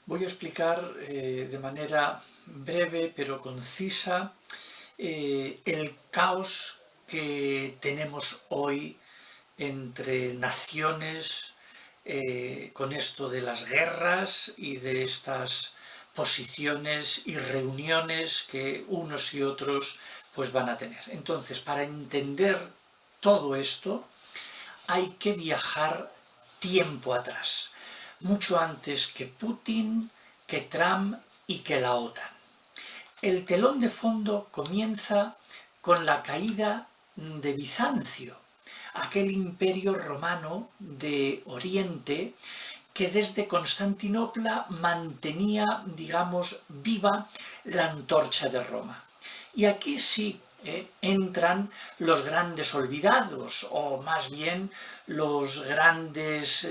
Voy a explicar de manera breve pero concisa el caos que tenemos hoy entre naciones con esto de las guerras y de estas posiciones y reuniones que unos y otros pues van a tener. Entonces, para entender todo esto hay que viajar tiempo atrás, mucho antes que Putin, que Trump y que la OTAN. El telón de fondo comienza con la caída de Bizancio, aquel imperio romano de Oriente que desde Constantinopla mantenía, digamos, viva la antorcha de Roma. Y aquí sí entran los grandes olvidados, o más bien los grandes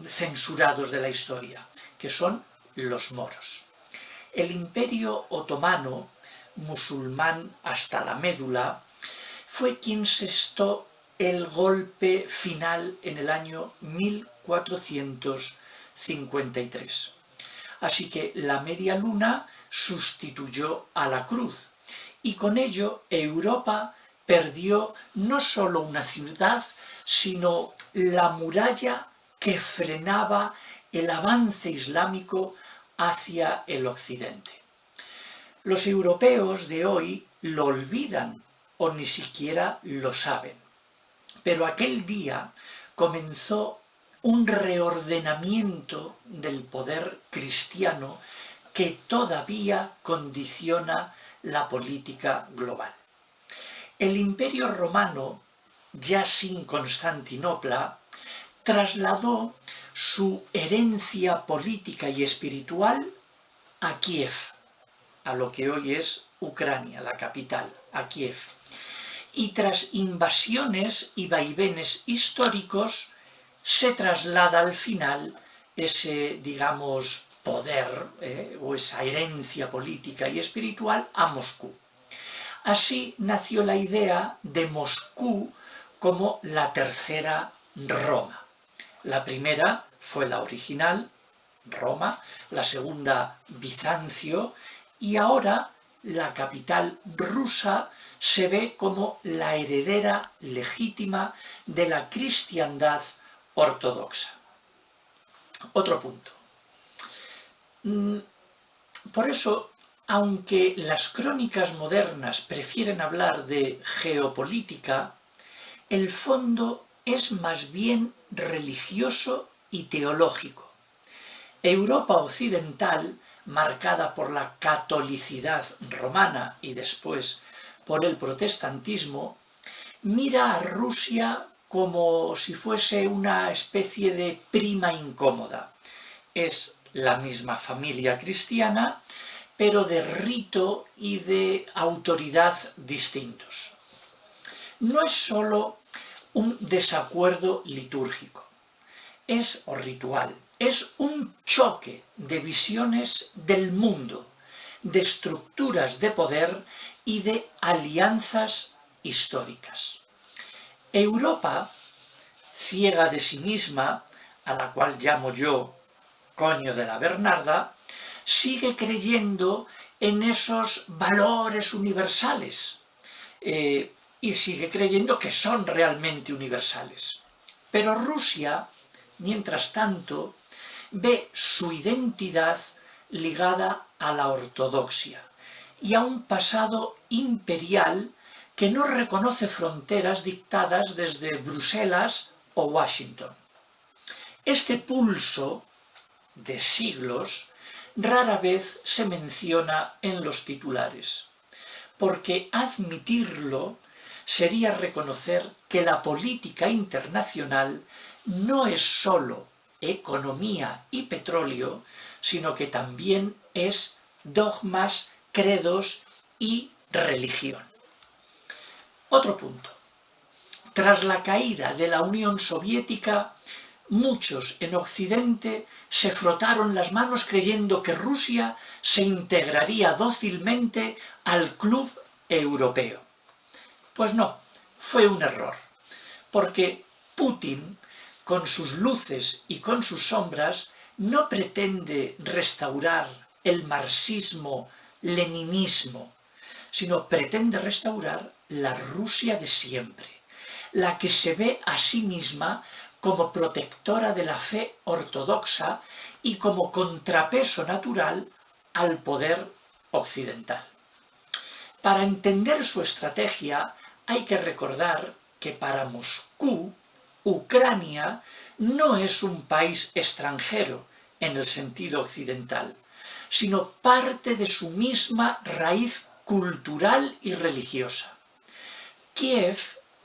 censurados de la historia, que son los moros. El imperio otomano, musulmán hasta la médula, fue quien sestó el golpe final en el año 1453. Así que la media luna sustituyó a la cruz y con ello Europa perdió no solo una ciudad, sino la muralla que frenaba el avance islámico hacia el occidente. Los europeos de hoy lo olvidan o ni siquiera lo saben, pero aquel día comenzó un reordenamiento del poder cristiano que todavía condiciona la política global. El Imperio Romano, ya sin Constantinopla, trasladó su herencia política y espiritual a Kiev, a lo que hoy es Ucrania, la capital, a Kiev. Y tras invasiones y vaivenes históricos, se traslada al final ese, digamos, poder o esa herencia política y espiritual a Moscú. Así nació la idea de Moscú como la tercera Roma. La primera fue la original, Roma, la segunda Bizancio, y ahora la capital rusa se ve como la heredera legítima de la cristiandad ortodoxa. Otro punto. Por eso, aunque las crónicas modernas prefieren hablar de geopolítica, el fondo es más bien religioso y teológico. Europa occidental, marcada por la catolicidad romana y después por el protestantismo, mira a Rusia como si fuese una especie de prima incómoda. Es la misma familia cristiana, pero de rito y de autoridad distintos. No es sólo un desacuerdo litúrgico, o ritual, es un choque de visiones del mundo, de estructuras de poder y de alianzas históricas. Europa, ciega de sí misma, a la cual llamo yo coño de la Bernarda, sigue creyendo en esos valores universales y sigue creyendo que son realmente universales. Pero Rusia, mientras tanto, ve su identidad ligada a la ortodoxia y a un pasado imperial que no reconoce fronteras dictadas desde Bruselas o Washington. Este pulso de siglos rara vez se menciona en los titulares, porque admitirlo sería reconocer que la política internacional no es sólo economía y petróleo, sino que también es dogmas, credos y religión. Otro punto. Tras la caída de la Unión Soviética, muchos en Occidente se frotaron las manos creyendo que Rusia se integraría dócilmente al club europeo. Pues no, fue un error, porque Putin, con sus luces y con sus sombras, no pretende restaurar el marxismo-leninismo, sino pretende restaurar la Rusia de siempre, la que se ve a sí misma como protectora de la fe ortodoxa y como contrapeso natural al poder occidental. Para entender su estrategia hay que recordar que para Moscú, Ucrania no es un país extranjero en el sentido occidental, sino parte de su misma raíz cultural y religiosa. Kiev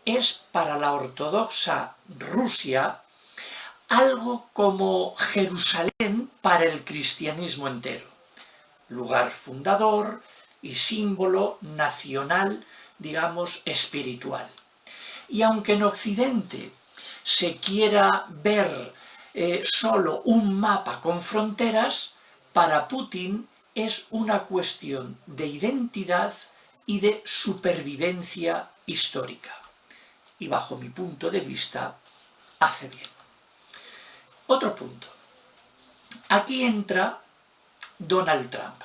es para la ortodoxa Rusia algo como Jerusalén para el cristianismo entero, lugar fundador y símbolo nacional, digamos, espiritual. Y aunque en Occidente se quiera ver solo un mapa con fronteras, para Putin es una cuestión de identidad y de supervivencia histórica. Y bajo mi punto de vista, hace bien. Otro punto. Aquí entra Donald Trump,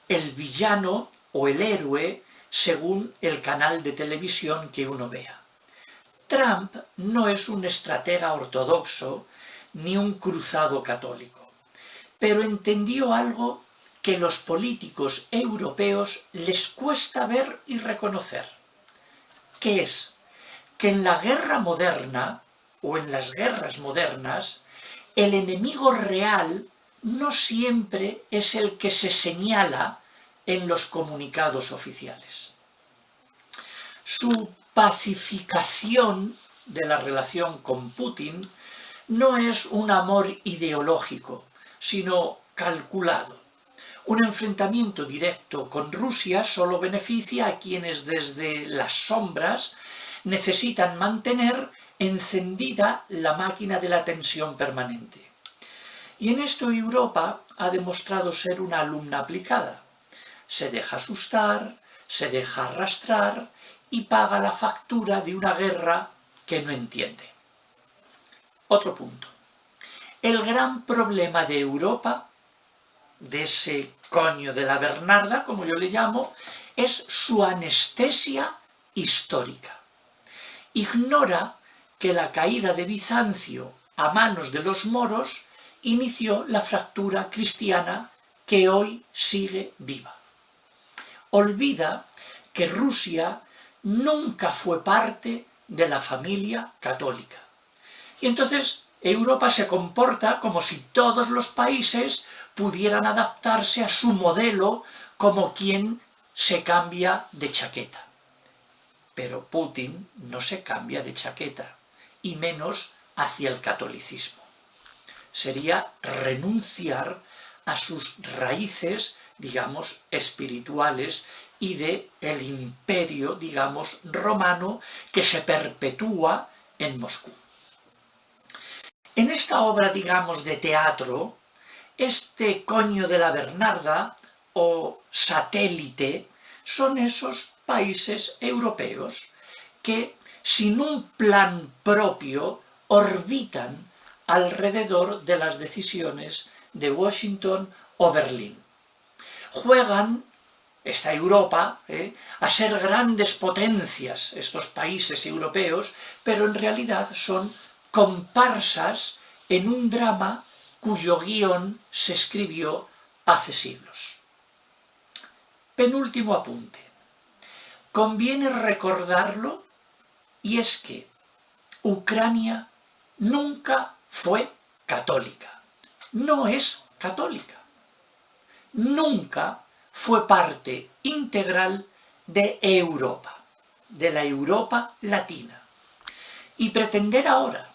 el villano o el héroe según el canal de televisión que uno vea. Trump no es un estratega ortodoxo ni un cruzado católico, pero entendió algo que los políticos europeos les cuesta ver y reconocer, que es que en la guerra moderna o en las guerras modernas el enemigo real no siempre es el que se señala en los comunicados oficiales. Su pacificación de la relación con Putin no es un amor ideológico, sino calculado. Un enfrentamiento directo con Rusia solo beneficia a quienes desde las sombras necesitan mantener encendida la máquina de la tensión permanente. Y en esto Europa ha demostrado ser una alumna aplicada. Se deja asustar, se deja arrastrar y paga la factura de una guerra que no entiende. Otro punto. El gran problema de Europa, de ese coño de la Bernarda, como yo le llamo, es su anestesia histórica. Ignora que la caída de Bizancio a manos de los moros inició la fractura cristiana que hoy sigue viva. Olvida que Rusia nunca fue parte de la familia católica. Y entonces Europa se comporta como si todos los países pudieran adaptarse a su modelo como quien se cambia de chaqueta. Pero Putin no se cambia de chaqueta, y menos hacia el catolicismo. Sería renunciar a sus raíces, digamos, espirituales y de el imperio, digamos, romano que se perpetúa en Moscú. En esta obra, digamos, de teatro, este coño de la Bernarda o satélite son esos países europeos que, sin un plan propio, orbitan alrededor de las decisiones de Washington o Berlín. Juegan esta Europa a ser grandes potencias, estos países europeos, pero en realidad son comparsas en un drama cuyo guión se escribió hace siglos. Penúltimo apunte. Conviene recordarlo, y es que Ucrania nunca fue católica, no es católica, nunca fue parte integral de Europa, de la Europa latina. Y pretender ahora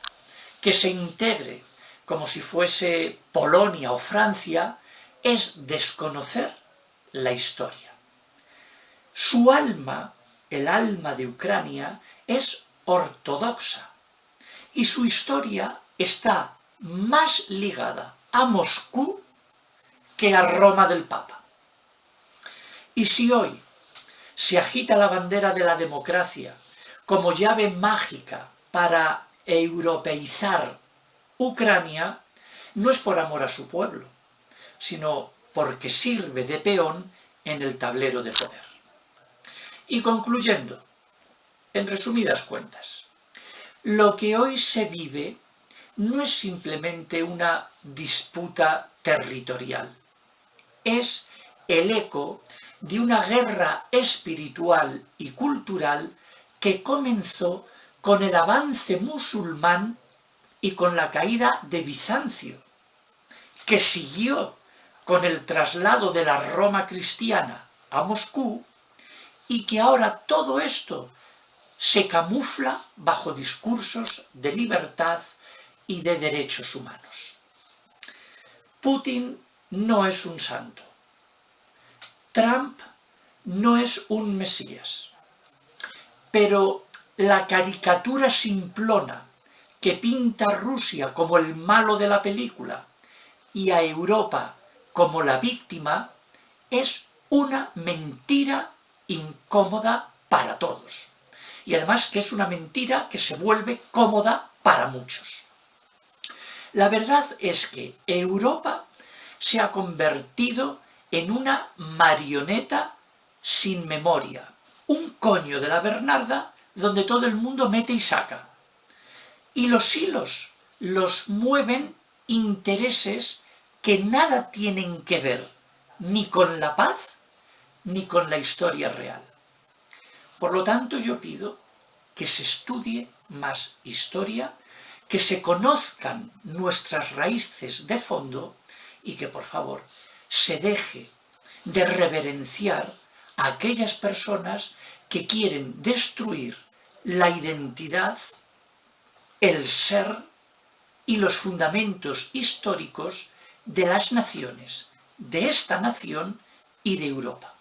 que se integre como si fuese Polonia o Francia es desconocer la historia. Su alma, el alma de Ucrania, es ortodoxa y su historia está más ligada a Moscú que a Roma del Papa. Y si hoy se agita la bandera de la democracia como llave mágica para europeizar Ucrania, no es por amor a su pueblo, sino porque sirve de peón en el tablero de poder. Y concluyendo, en resumidas cuentas, lo que hoy se vive no es simplemente una disputa territorial, es el eco de una guerra espiritual y cultural que comenzó con el avance musulmán y con la caída de Bizancio, que siguió con el traslado de la Roma cristiana a Moscú, y que ahora todo esto se camufla bajo discursos de libertad y de derechos humanos. Putin no es un santo. Trump no es un mesías. Pero la caricatura simplona que pinta a Rusia como el malo de la película y a Europa como la víctima es una mentira incómoda para todos. Y además que es una mentira que se vuelve cómoda para muchos. La verdad es que Europa se ha convertido en una marioneta sin memoria, un coño de la Bernarda donde todo el mundo mete y saca. Y los hilos los mueven intereses que nada tienen que ver ni con la paz ni con la historia real. Por lo tanto, yo pido que se estudie más historia, que se conozcan nuestras raíces de fondo y que, por favor, se deje de reverenciar a aquellas personas que quieren destruir la identidad, el ser y los fundamentos históricos de las naciones, de esta nación y de Europa.